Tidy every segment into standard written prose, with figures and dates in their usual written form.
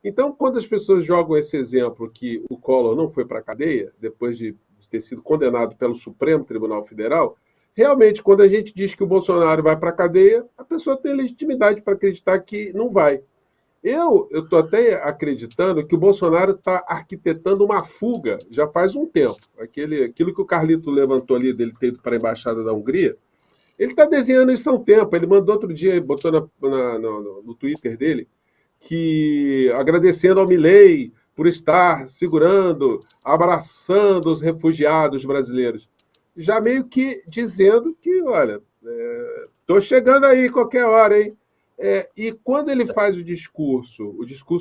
Então, quando as pessoas jogam esse exemplo que o Collor não foi para a cadeia, depois de ter sido condenado pelo Supremo Tribunal Federal, realmente, quando a gente diz que o Bolsonaro vai para a cadeia, a pessoa tem legitimidade para acreditar que não vai. Eu estou até acreditando que o Bolsonaro está arquitetando uma fuga já faz um tempo. Aquilo que o Carlito levantou ali dele ter ido para a Embaixada da Hungria, ele está desenhando isso há um tempo. Ele mandou outro dia, botou no Twitter dele, que agradecendo ao Milei por estar segurando, abraçando os refugiados brasileiros. Já meio que dizendo que, olha, estou chegando aí qualquer hora, hein? E quando ele faz o discurso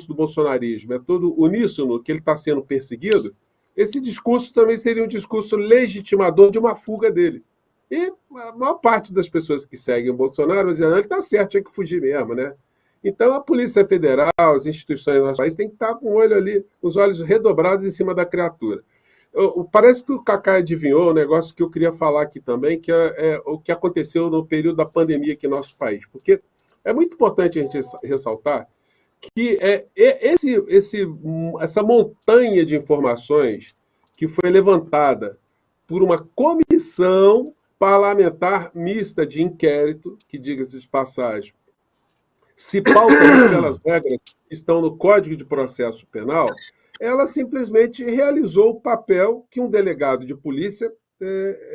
do bolsonarismo é todo uníssono, que ele está sendo perseguido, esse discurso também seria um discurso legitimador de uma fuga dele. E a maior parte das pessoas que seguem o Bolsonaro dizendo, ele está certo, tinha que fugir mesmo, né? Então a Polícia Federal, as instituições do nosso país têm que estar com o olho ali, com os olhos redobrados em cima da criatura. Parece que o Cacá adivinhou um negócio que eu queria falar aqui também, que é o que aconteceu no período da pandemia aqui no nosso país. Porque é muito importante a gente ressaltar que essa montanha de informações que foi levantada por uma comissão parlamentar mista de inquérito, que, diga-se de passagem, se pauta pelas regras que estão no Código de Processo Penal, ela simplesmente realizou o papel que um delegado de polícia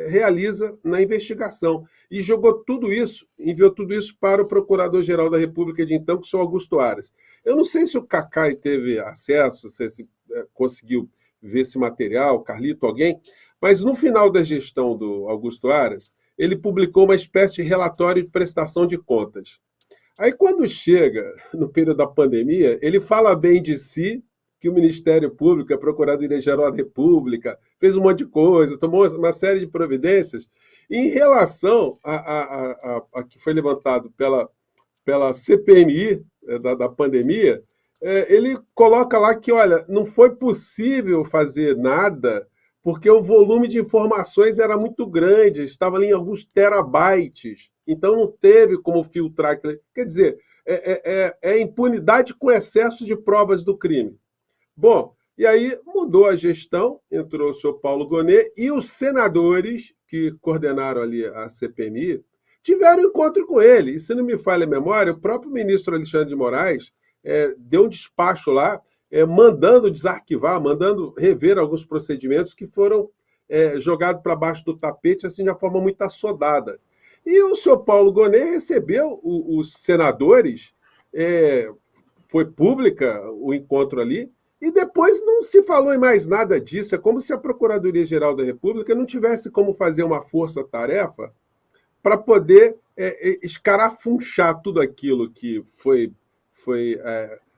realiza na investigação. E jogou tudo isso, enviou tudo isso para o Procurador-Geral da República de então, que sou Augusto Aras. Eu não sei se o Cacai teve acesso, se conseguiu ver esse material, Carlito, alguém, mas no final da gestão do Augusto Aras, ele publicou uma espécie de relatório de prestação de contas. Aí, quando chega no período da pandemia, ele fala bem de si, que o Ministério Público, a Procuradoria-Geral da República, fez um monte de coisa, tomou uma série de providências. E em relação a que foi levantado pela CPMI da pandemia, ele coloca lá que, olha, não foi possível fazer nada porque o volume de informações era muito grande, estava ali em alguns terabytes, então não teve como filtrar. Quer dizer, é impunidade com excesso de provas do crime. Bom, e aí mudou a gestão, entrou o senhor Paulo Gonet e os senadores que coordenaram ali a CPMI tiveram encontro com ele. E se não me falha a memória, o próprio ministro Alexandre de Moraes deu um despacho lá, mandando desarquivar, mandando rever alguns procedimentos que foram jogados para baixo do tapete assim de uma forma muito assodada. E o senhor Paulo Gonet recebeu os senadores, foi pública o encontro ali, e depois não se falou em mais nada disso. É como se a Procuradoria-Geral da República não tivesse como fazer uma força-tarefa para poder escarafunchar tudo aquilo que foi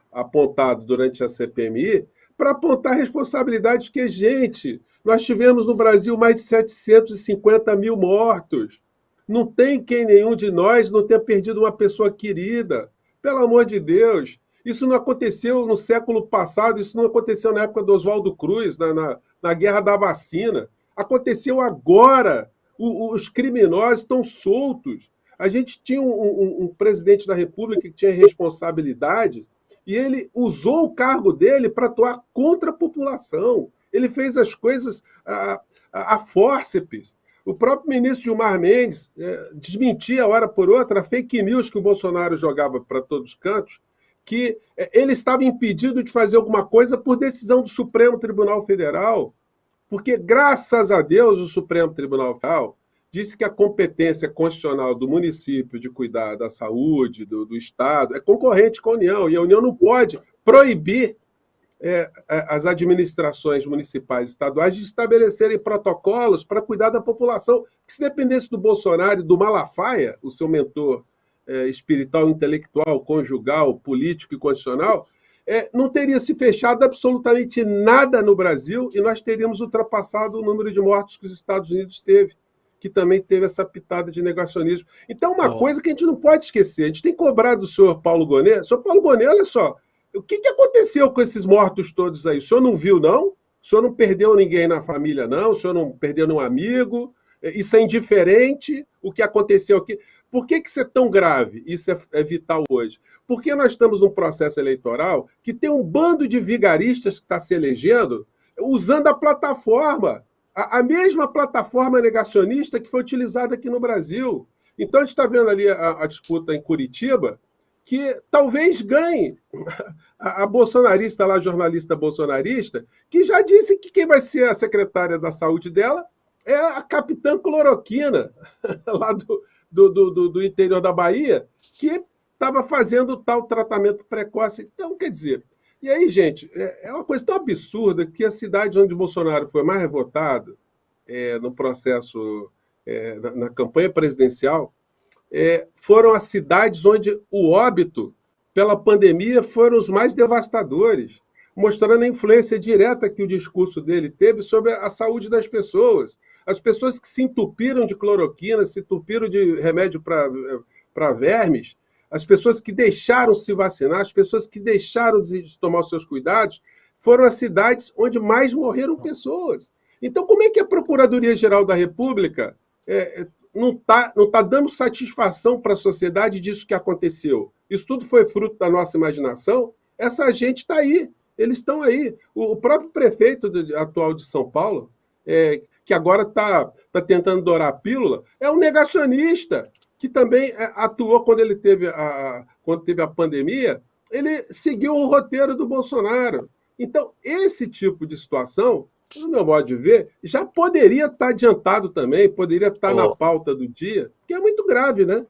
apontado durante a CPMI, para apontar responsabilidades que, gente, nós tivemos no Brasil mais de 750 mil mortos. Não tem quem nenhum de nós não tenha perdido uma pessoa querida. Pelo amor de Deus. Isso não aconteceu no século passado, isso não aconteceu na época do Oswaldo Cruz, na guerra da vacina. Aconteceu agora. Os criminosos estão soltos. A gente tinha um presidente da República que tinha responsabilidade e ele usou o cargo dele para atuar contra a população. Ele fez as coisas a fórceps. O próprio ministro Gilmar Mendes desmentia, hora por outra, a fake news que o Bolsonaro jogava para todos os cantos, que ele estava impedido de fazer alguma coisa por decisão do Supremo Tribunal Federal, porque, graças a Deus, o Supremo Tribunal Federal disse que a competência constitucional do município de cuidar da saúde, do Estado, é concorrente com a União, e a União não pode proibir as administrações municipais e estaduais de estabelecerem protocolos para cuidar da população, que se dependesse do Bolsonaro e do Malafaia, o seu mentor espiritual, intelectual, conjugal, político e constitucional, não teria se fechado absolutamente nada no Brasil e nós teríamos ultrapassado o número de mortos que os Estados Unidos teve, que também teve essa pitada de negacionismo. Então, uma coisa que a gente não pode esquecer, a gente tem cobrado do senhor Paulo Gonet. Senhor Paulo Gonet, olha só, o que aconteceu com esses mortos todos aí? O senhor não viu, não? O senhor não perdeu ninguém na família, não? O senhor não perdeu nenhum amigo? Isso é indiferente, o que aconteceu aqui. Por que isso é tão grave? Isso é vital hoje. Porque nós estamos num processo eleitoral que tem um bando de vigaristas que está se elegendo usando a plataforma, a mesma plataforma negacionista que foi utilizada aqui no Brasil. Então, a gente está vendo ali a disputa em Curitiba, que talvez ganhe a bolsonarista lá, a jornalista bolsonarista, que já disse que quem vai ser a secretária da saúde dela é a capitã Cloroquina, lá do interior da Bahia, que estava fazendo tal tratamento precoce. Então, quer dizer, e aí, gente, é uma coisa tão absurda que a cidade onde Bolsonaro foi mais votado no processo, na campanha presidencial, foram as cidades onde o óbito pela pandemia foram os mais devastadores, mostrando a influência direta que o discurso dele teve sobre a saúde das pessoas. As pessoas que se entupiram de cloroquina, se entupiram de remédio para vermes, as pessoas que deixaram se vacinar, as pessoas que deixaram de tomar os seus cuidados, foram as cidades onde mais morreram pessoas. Então, como é que a Procuradoria-Geral da República não tá dando satisfação para a sociedade disso que aconteceu? Isso tudo foi fruto da nossa imaginação? Essa gente está aí, eles estão aí. O próprio prefeito atual de São Paulo, que agora está tentando dourar a pílula, é um negacionista, que também atuou quando teve a pandemia, ele seguiu o roteiro do Bolsonaro. Então, esse tipo de situação, no meu modo de ver, já poderia estar adiantado também, poderia estar na pauta do dia, que é muito grave, né?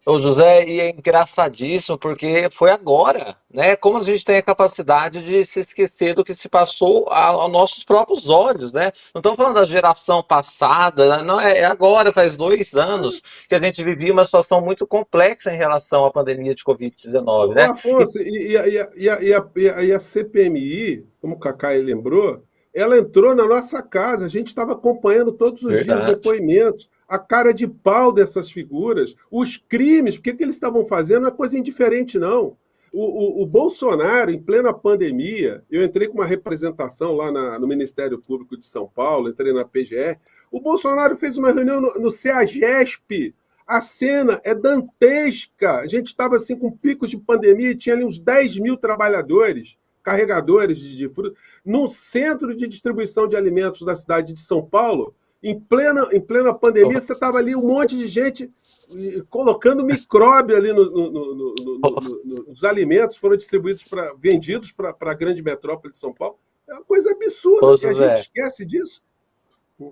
Ô José, e é engraçadíssimo porque foi agora, né? Como a gente tem a capacidade de se esquecer do que se passou aos nossos próprios olhos, né? Não estamos falando da geração passada, não, é agora, faz 2 anos que a gente vivia uma situação muito complexa em relação à pandemia de Covid-19, né? Afonso, e a CPMI, como o Cacai lembrou, ela entrou na nossa casa, a gente estava acompanhando todos os dias os depoimentos, a cara de pau dessas figuras, os crimes, porque que eles estavam fazendo não é coisa indiferente, não. O Bolsonaro, em plena pandemia, eu entrei com uma representação lá no Ministério Público de São Paulo, entrei na PGR, o Bolsonaro fez uma reunião no CEAGESP, a cena é dantesca, a gente estava assim com picos de pandemia, tinha ali uns 10 mil trabalhadores, carregadores de fruta, num centro de distribuição de alimentos da cidade de São Paulo, em plena pandemia, você estava ali um monte de gente colocando micróbio ali nos alimentos, foram vendidos para a grande metrópole de São Paulo. É uma coisa absurda, que a gente esquece disso.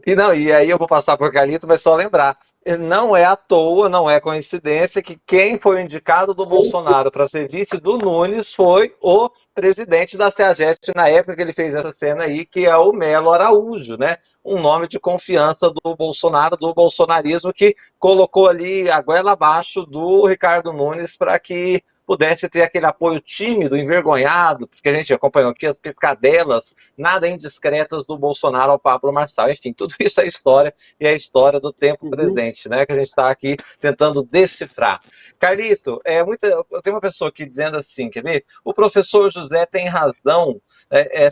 E aí eu vou passar por Carlito, mas só lembrar, não é à toa, não é coincidência que quem foi indicado do Bolsonaro para ser vice do Nunes foi o presidente da CEAGESP na época que ele fez essa cena aí, que é o Melo Araújo, né? Um nome de confiança do Bolsonaro, do bolsonarismo, que colocou ali a goela abaixo do Ricardo Nunes para que pudesse ter aquele apoio tímido, envergonhado, porque a gente acompanhou aqui as piscadelas nada indiscretas do Bolsonaro ao Pablo Marçal. Enfim, tudo isso é história, e é a história do tempo presente, né? Que a gente está aqui tentando decifrar. Carlito, eu tenho uma pessoa aqui dizendo assim, quer ver? O professor José tem razão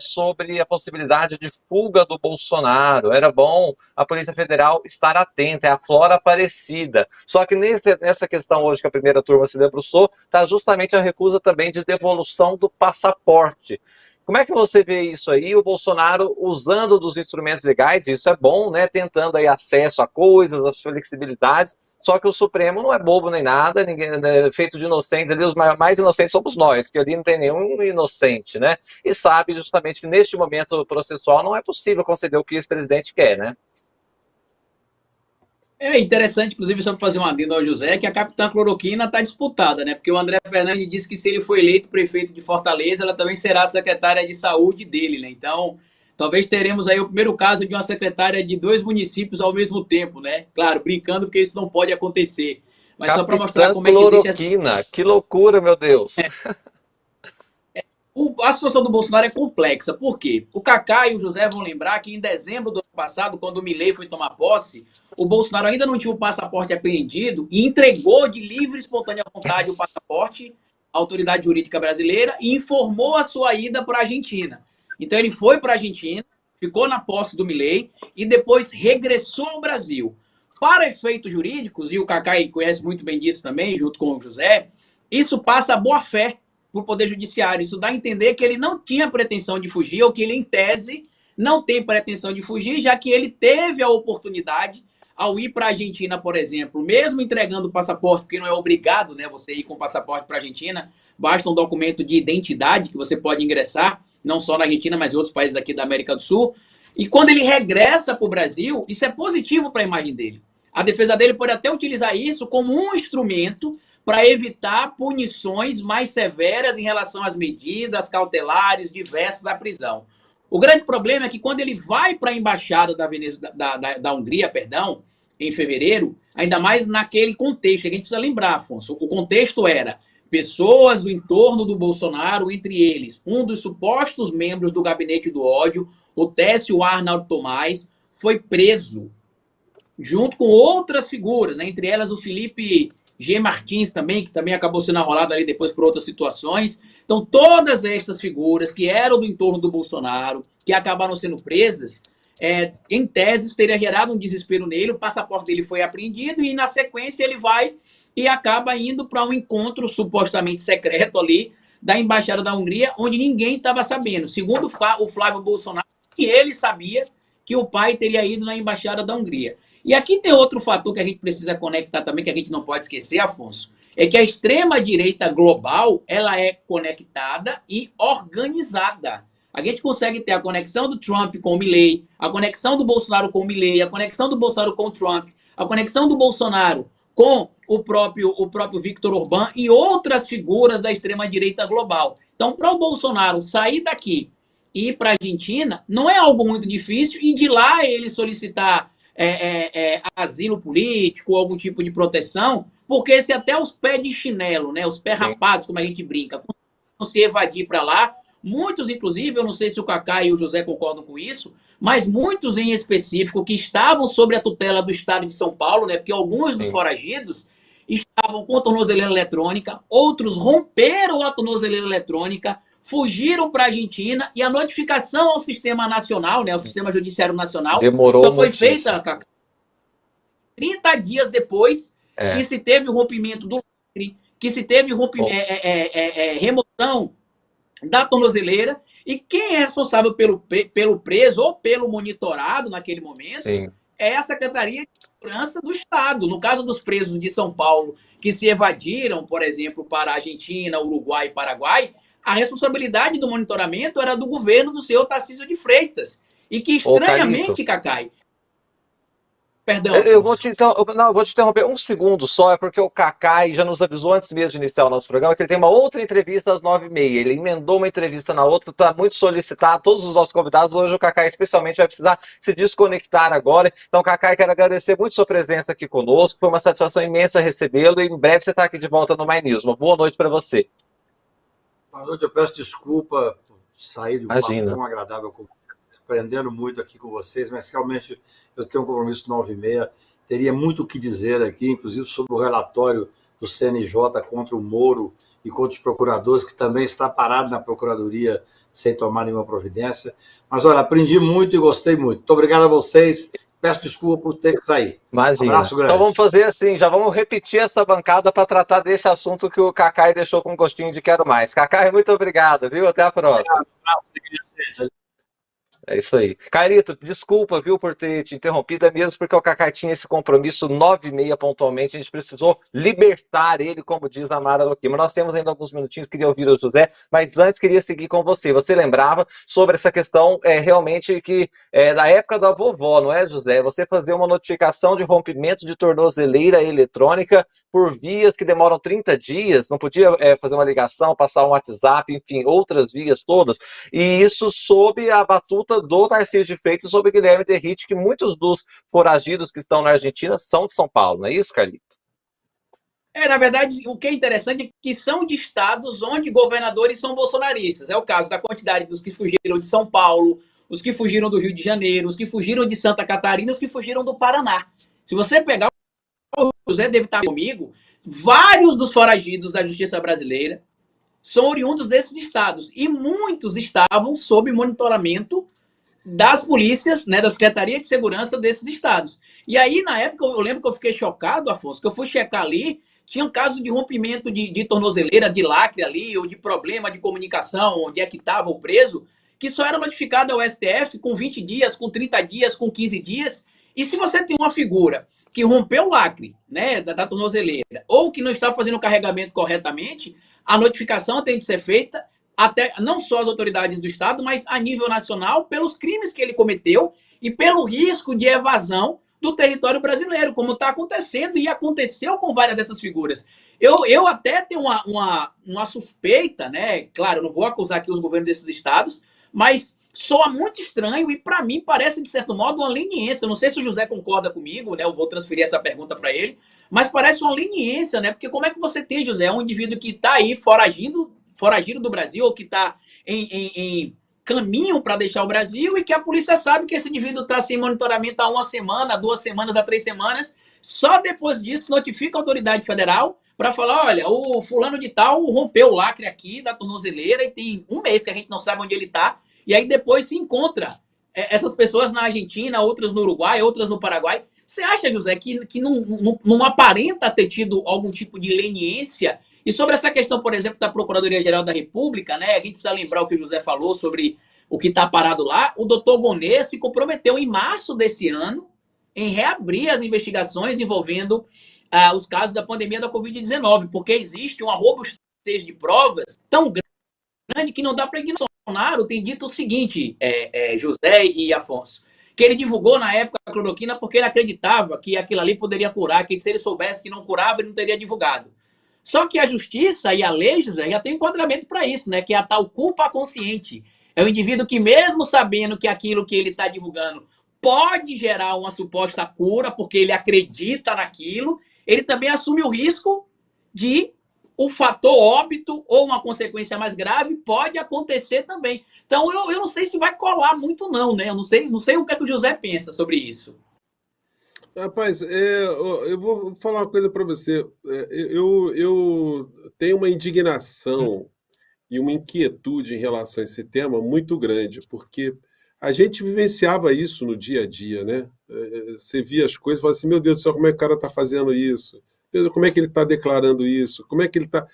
sobre a possibilidade de fuga do Bolsonaro. Era bom a Polícia Federal estar atenta, é a Flora Aparecida. Só que nessa questão hoje que a primeira turma se debruçou, está justamente a recusa também de devolução do passaporte. Como é que você vê isso aí, o Bolsonaro usando dos instrumentos legais, isso é bom, né, tentando aí acesso a coisas, as flexibilidades, só que o Supremo não é bobo nem nada, ninguém é feito de inocentes, ali os mais inocentes somos nós, porque ali não tem nenhum inocente, né, e sabe justamente que neste momento processual não é possível conceder o que o ex-presidente quer, né. É interessante, inclusive, só para fazer um adendo ao José, que a capitã Cloroquina está disputada, né? Porque o André Fernandes disse que se ele for eleito prefeito de Fortaleza, ela também será secretária de saúde dele, né? Então, talvez teremos aí o primeiro caso de uma secretária de 2 municípios ao mesmo tempo, né? Claro, brincando, porque isso não pode acontecer. Mas capitã só para mostrar como é que existe essa... Cloroquina, que loucura, meu Deus! A situação do Bolsonaro é complexa. Por quê? O Cacá e o José vão lembrar que em dezembro do ano passado, quando o Milei foi tomar posse, o Bolsonaro ainda não tinha o passaporte apreendido e entregou de livre e espontânea vontade o passaporte à autoridade jurídica brasileira e informou a sua ida para a Argentina. Então ele foi para a Argentina, ficou na posse do Milei e depois regressou ao Brasil. Para efeitos jurídicos, e o Cacai conhece muito bem disso também, junto com o José, isso passa a boa-fé para o Poder Judiciário. Isso dá a entender que ele não tinha pretensão de fugir, ou que ele, em tese, não tem pretensão de fugir, já que ele teve a oportunidade, ao ir para a Argentina, por exemplo, mesmo entregando o passaporte, porque não é obrigado, né, você ir com o passaporte para a Argentina, basta um documento de identidade que você pode ingressar, não só na Argentina, mas em outros países aqui da América do Sul. E quando ele regressa para o Brasil, isso é positivo para a imagem dele. A defesa dele pode até utilizar isso como um instrumento para evitar punições mais severas em relação às medidas cautelares diversas à prisão. O grande problema é que quando ele vai para a embaixada da Hungria, em fevereiro, ainda mais naquele contexto, que a gente precisa lembrar, Afonso, o contexto era pessoas do entorno do Bolsonaro, entre eles um dos supostos membros do gabinete do ódio, o Técio Arnaldo Tomás, foi preso, junto com outras figuras, né? Entre elas o Felipe G. Martins também, que também acabou sendo arrolado ali depois por outras situações. Então, todas estas figuras que eram do entorno do Bolsonaro, que acabaram sendo presas, em tese, teria gerado um desespero nele, o passaporte dele foi apreendido e, na sequência, ele vai e acaba indo para um encontro supostamente secreto ali da Embaixada da Hungria, onde ninguém estava sabendo. Segundo o Flávio Bolsonaro, que ele sabia que o pai teria ido na Embaixada da Hungria. E aqui tem outro fator que a gente precisa conectar também, que a gente não pode esquecer, Afonso, é que a extrema-direita global, ela é conectada e organizada. A gente consegue ter a conexão do Trump com o Milei, a conexão do Bolsonaro com o Milei, a conexão do Bolsonaro com o Trump, a conexão do Bolsonaro com o próprio Viktor Orbán e outras figuras da extrema-direita global. Então, para o Bolsonaro sair daqui e ir para a Argentina, não é algo muito difícil, e de lá ele solicitar asilo político, algum tipo de proteção, porque se até os pés de chinelo, né, os pés rapados, como a gente brinca, se evadir para lá, muitos, inclusive, eu não sei se o Cacá e o José concordam com isso, mas muitos em específico que estavam sob a tutela do Estado de São Paulo, né, porque alguns dos foragidos estavam com tornozeleira eletrônica, outros romperam a tornozeleira eletrônica, fugiram para a Argentina, e a notificação ao sistema nacional, né, ao sistema judiciário nacional, demorou só foi feita 30 dias depois que se teve o rompimento do lacre, que se teve remoção da tornozeleira, e quem é responsável pelo preso ou pelo monitorado naquele momento é a Secretaria de Segurança do Estado. No caso dos presos de São Paulo, que se evadiram, por exemplo, para a Argentina, Uruguai e Paraguai, a responsabilidade do monitoramento era do governo do senhor Tarcísio de Freitas. E que, estranhamente, Cacai... Perdão. Eu vou te interromper um segundo só, é porque o Cacai já nos avisou antes mesmo de iniciar o nosso programa que ele tem uma outra entrevista às 9h30. Ele emendou uma entrevista na outra, está muito solicitado. Todos os nossos convidados, hoje o Cacai especialmente vai precisar se desconectar agora. Então, Cacai, quero agradecer muito sua presença aqui conosco. Foi uma satisfação imensa recebê-lo, e em breve você está aqui de volta no My News. Uma boa noite para você. Boa noite, eu peço desculpa por sair do papo tão agradável, aprendendo muito aqui com vocês, mas realmente eu tenho um compromisso 9h30, teria muito o que dizer aqui, inclusive sobre o relatório do CNJ contra o Moro e contra os procuradores, que também está parado na Procuradoria sem tomar nenhuma providência. Mas, olha, aprendi muito e gostei muito. Muito obrigado a vocês. Peço desculpa por ter que sair. Imagina. Um abraço grande. Então vamos fazer assim, já vamos repetir essa bancada para tratar desse assunto que o Cacai deixou com um gostinho de quero mais. Cacai, muito obrigado, viu? Até a próxima. É isso aí. Carlito, desculpa, viu, por ter te interrompido, é mesmo porque o Cacai tinha esse compromisso 9h30 pontualmente, a gente precisou libertar ele, como diz a Mara Loquima. Nós temos ainda alguns minutinhos, queria ouvir o José, mas antes queria seguir com você. Você lembrava sobre essa questão, realmente, que da época da vovó, não é, José? Você fazer uma notificação de rompimento de tornozeleira eletrônica por vias que demoram 30 dias, não podia fazer uma ligação, passar um WhatsApp, enfim, outras vias todas, e isso sob a batuta do Tarcísio de Freitas sobre Guilherme Derrite, que muitos dos foragidos que estão na Argentina são de São Paulo, não é isso, Carlito? Na verdade, o que é interessante é que são de estados onde governadores são bolsonaristas. É o caso da quantidade dos que fugiram de São Paulo, os que fugiram do Rio de Janeiro, os que fugiram de Santa Catarina, os que fugiram do Paraná. Se você pegar, o José deve estar comigo, vários dos foragidos da justiça brasileira são oriundos desses estados, e muitos estavam sob monitoramento das polícias, né, da Secretaria de Segurança desses estados. E aí, na época, eu lembro que eu fiquei chocado, Afonso, que eu fui checar ali, tinha um caso de rompimento de tornozeleira, de lacre ali, ou de problema de comunicação, onde é que estava o preso, que só era notificado ao STF com 20 dias, com 30 dias, com 15 dias. E se você tem uma figura que rompeu o lacre, né, da tornozeleira, ou que não está fazendo o carregamento corretamente, a notificação tem de ser feita até não só as autoridades do Estado, mas a nível nacional, pelos crimes que ele cometeu e pelo risco de evasão do território brasileiro, como está acontecendo e aconteceu com várias dessas figuras. Eu até tenho uma suspeita, né? Claro, eu não vou acusar aqui os governos desses estados, mas soa muito estranho e, para mim, parece, de certo modo, uma leniência. Eu não sei se o José concorda comigo, né? Eu vou transferir essa pergunta para ele, mas parece uma leniência, né? Porque como é que você tem, José, um indivíduo que está aí foragido do Brasil, ou que está em caminho para deixar o Brasil, e que a polícia sabe que esse indivíduo está sem monitoramento há 1 semana, 2 semanas, há 3 semanas, só depois disso notifica a autoridade federal para falar, olha, o fulano de tal rompeu o lacre aqui da tornozeleira e tem 1 mês que a gente não sabe onde ele está, e aí depois se encontra essas pessoas na Argentina, outras no Uruguai, outras no Paraguai. Você acha, José, que não aparenta ter tido algum tipo de leniência? E sobre essa questão, por exemplo, da Procuradoria-Geral da República, né? A gente precisa lembrar o que o José falou sobre o que está parado lá. O doutor Gonê se comprometeu em março desse ano em reabrir as investigações envolvendo os casos da pandemia da Covid-19, porque existe uma robustez de provas tão grande que não dá para ignorar. O Bolsonaro tem dito o seguinte, José e Afonso, que ele divulgou na época a cloroquina porque ele acreditava que aquilo ali poderia curar, que se ele soubesse que não curava, ele não teria divulgado. Só que a justiça e a lei, José, já tem enquadramento para isso, né? Que é a tal culpa consciente. É o indivíduo que, mesmo sabendo que aquilo que ele está divulgando pode gerar uma suposta cura, porque ele acredita naquilo, ele também assume o risco de o fator óbito ou uma consequência mais grave pode acontecer também. Então, eu não sei se vai colar muito, não, né? Eu não sei o que é que o José pensa sobre isso. Rapaz, eu vou falar uma coisa para você. Eu tenho uma indignação e uma inquietude em relação a esse tema muito grande, porque a gente vivenciava isso no dia a dia, né? Você via as coisas e falava assim, meu Deus do céu, como é que o cara está fazendo isso? Como é que ele está declarando isso? Como é que ele está...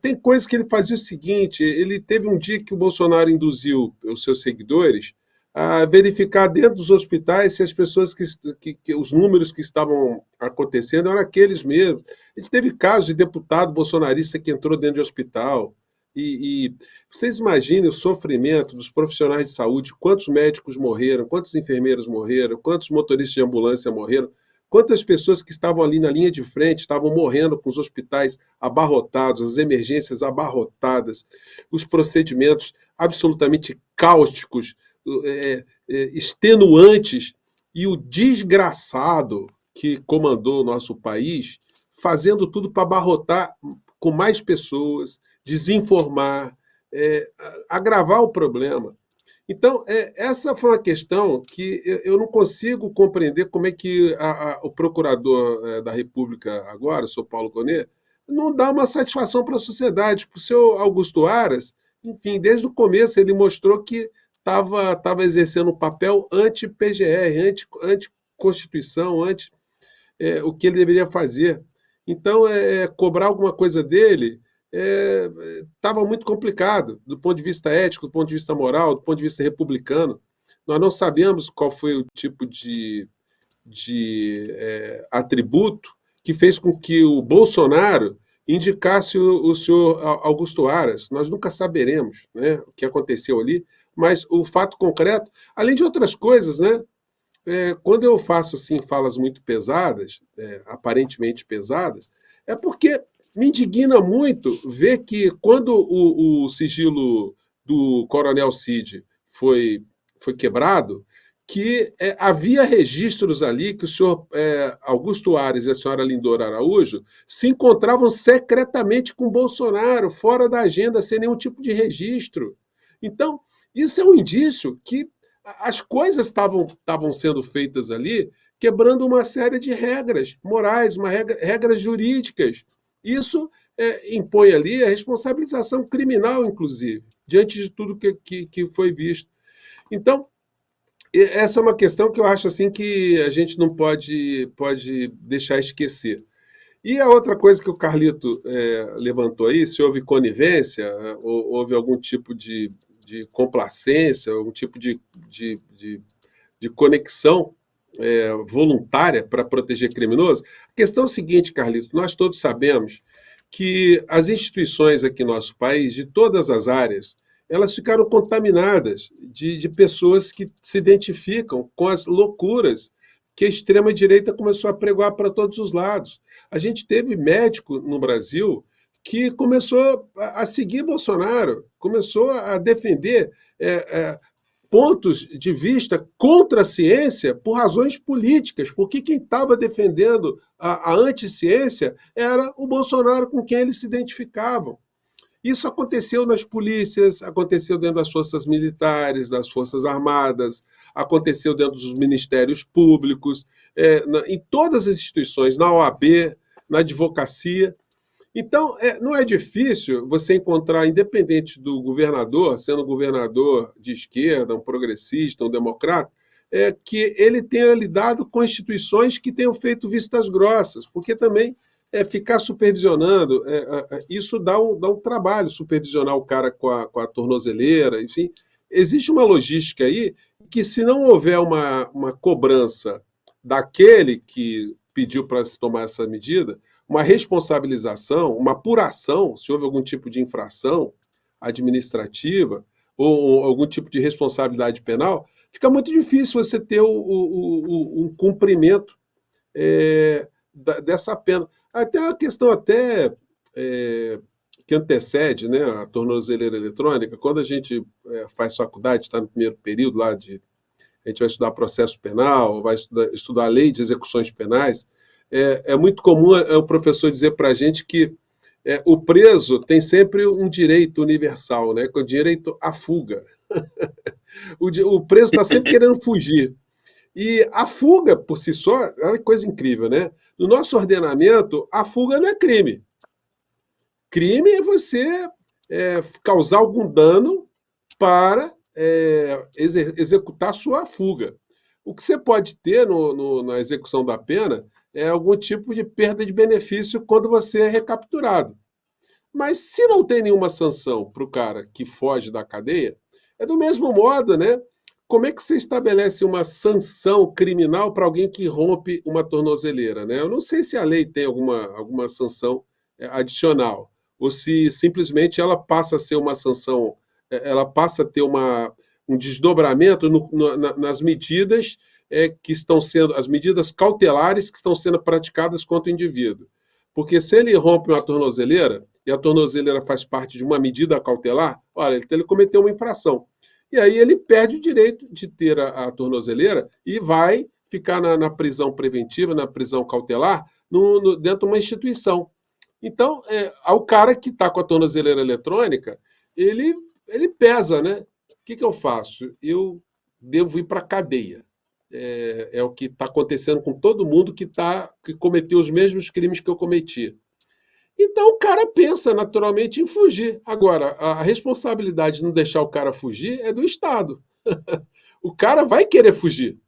Tem coisas que ele fazia o seguinte, ele teve um dia que o Bolsonaro induziu os seus seguidores a verificar dentro dos hospitais se as pessoas que os números que estavam acontecendo eram aqueles mesmos. A gente teve casos de deputado bolsonarista que entrou dentro de hospital. E vocês imaginem o sofrimento dos profissionais de saúde, quantos médicos morreram, quantos enfermeiros morreram, quantos motoristas de ambulância morreram, quantas pessoas que estavam ali na linha de frente estavam morrendo com os hospitais abarrotados, as emergências abarrotadas, os procedimentos absolutamente cáusticos, extenuantes, e o desgraçado que comandou o nosso país fazendo tudo para abarrotar com mais pessoas, desinformar, agravar o problema. Então, essa foi uma questão que eu não consigo compreender como é que o procurador da República agora, o senhor Paulo Gonet, não dá uma satisfação para a sociedade. Para o senhor Augusto Aras, enfim, desde o começo ele mostrou que estava exercendo um papel anti-PGR, anti-Constituição, anti o que ele deveria fazer. Então, cobrar alguma coisa dele estava muito complicado, do ponto de vista ético, do ponto de vista moral, do ponto de vista republicano. Nós não sabemos qual foi o tipo de atributo que fez com que o Bolsonaro indicasse o senhor Augusto Aras. Nós nunca saberemos, né, o que aconteceu ali, mas o fato concreto, além de outras coisas, né, quando eu faço assim falas muito pesadas, aparentemente pesadas, é porque me indigna muito ver que quando o sigilo do Coronel Cid foi quebrado, que havia registros ali que o senhor Augusto Aras e a senhora Lindora Araújo se encontravam secretamente com Bolsonaro, fora da agenda, sem nenhum tipo de registro. Então, isso é um indício que as coisas estavam sendo feitas ali quebrando uma série de regras morais, regras jurídicas. Isso impõe ali a responsabilização criminal, inclusive, diante de tudo que foi visto. Então, Essa é uma questão que eu acho assim que a gente não pode deixar esquecer. E a outra coisa que o Carlito levantou aí, se houve conivência, ou houve algum tipo de complacência, algum tipo de conexão voluntária para proteger criminoso. A questão é o seguinte, Carlito, nós todos sabemos que as instituições aqui no nosso país, de todas as áreas, elas ficaram contaminadas de pessoas que se identificam com as loucuras que a extrema-direita começou a pregoar para todos os lados. A gente teve médico no Brasil que começou a seguir Bolsonaro, começou a defender pontos de vista contra a ciência por razões políticas, porque quem estava defendendo a anticiência era o Bolsonaro com quem eles se identificavam. Isso aconteceu nas polícias, aconteceu dentro das forças militares, das forças armadas, aconteceu dentro dos ministérios públicos, em todas as instituições, na OAB, na advocacia. Então, não é difícil você encontrar, independente do governador, sendo um governador de esquerda, um progressista, um democrata, que ele tenha lidado com instituições que tenham feito vistas grossas, porque também ficar supervisionando, isso dá um trabalho, supervisionar o cara com a tornozeleira, enfim. Existe uma logística aí que, se não houver uma cobrança daquele que pediu para se tomar essa medida, uma responsabilização, uma apuração, se houve algum tipo de infração administrativa ou algum tipo de responsabilidade penal, fica muito difícil você ter um cumprimento dessa pena. Até uma questão que antecede, né, a tornozeleira eletrônica. Quando a gente faz faculdade, está no primeiro período lá a gente vai estudar processo penal, vai estudar a lei de execuções penais, é muito comum o professor dizer para a gente que o preso tem sempre um direito universal, né, que é o direito à fuga. O preso está sempre querendo fugir. E a fuga, por si só, é uma coisa incrível, né? No nosso ordenamento, a fuga não é crime. Crime é você causar algum dano para executar sua fuga. O que você pode ter na execução da pena é algum tipo de perda de benefício quando você é recapturado. Mas se não tem nenhuma sanção para o cara que foge da cadeia, é do mesmo modo, né? Como é que você estabelece uma sanção criminal para alguém que rompe uma tornozeleira, né? Eu não sei se a lei tem alguma sanção adicional, ou se simplesmente ela passa a ser uma sanção, ela passa a ter um desdobramento nas medidas que estão sendo, as medidas cautelares que estão sendo praticadas contra o indivíduo. Porque se ele rompe uma tornozeleira, e a tornozeleira faz parte de uma medida cautelar, olha, ele cometeu uma infração. E aí ele perde o direito de ter a tornozeleira e vai ficar na prisão preventiva, na prisão cautelar, dentro de uma instituição. Então, ao cara que está com a tornozeleira eletrônica, ele pesa, né? O que eu faço? Eu devo ir para a cadeia. É o que está acontecendo com todo mundo que cometeu os mesmos crimes que eu cometi. Então o cara pensa naturalmente em fugir. Agora, a responsabilidade de não deixar o cara fugir é do Estado. O cara vai querer fugir,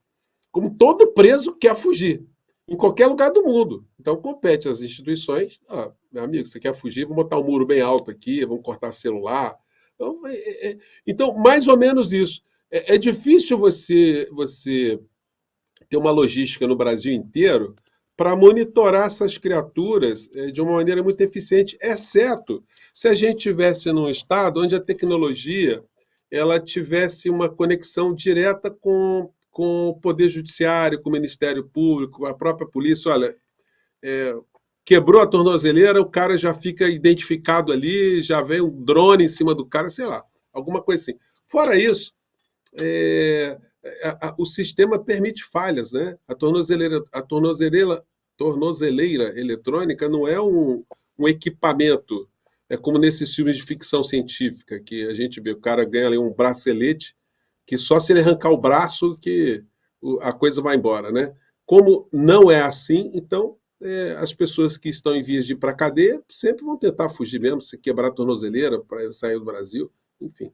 como todo preso quer fugir, em qualquer lugar do mundo. Então compete às instituições. Meu amigo, você quer fugir? Vamos botar um muro bem alto aqui, vamos cortar celular. Então, mais ou menos isso. É difícil você ter uma logística no Brasil inteiro para monitorar essas criaturas de uma maneira muito eficiente, exceto se a gente tivesse num estado onde a tecnologia ela tivesse uma conexão direta com o Poder Judiciário, com o Ministério Público, com a própria polícia. Olha, quebrou a tornozeleira, o cara já fica identificado ali, já vem um drone em cima do cara, sei lá, alguma coisa assim. Fora isso, o sistema permite falhas, né? A tornozeleira eletrônica não é um equipamento, como nesses filmes de ficção científica, que a gente vê, o cara ganha ali um bracelete, que só se ele arrancar o braço que a coisa vai embora, né? Como não é assim, então as pessoas que estão em vias de ir para a cadeia sempre vão tentar fugir mesmo, se quebrar a tornozeleira para sair do Brasil, enfim.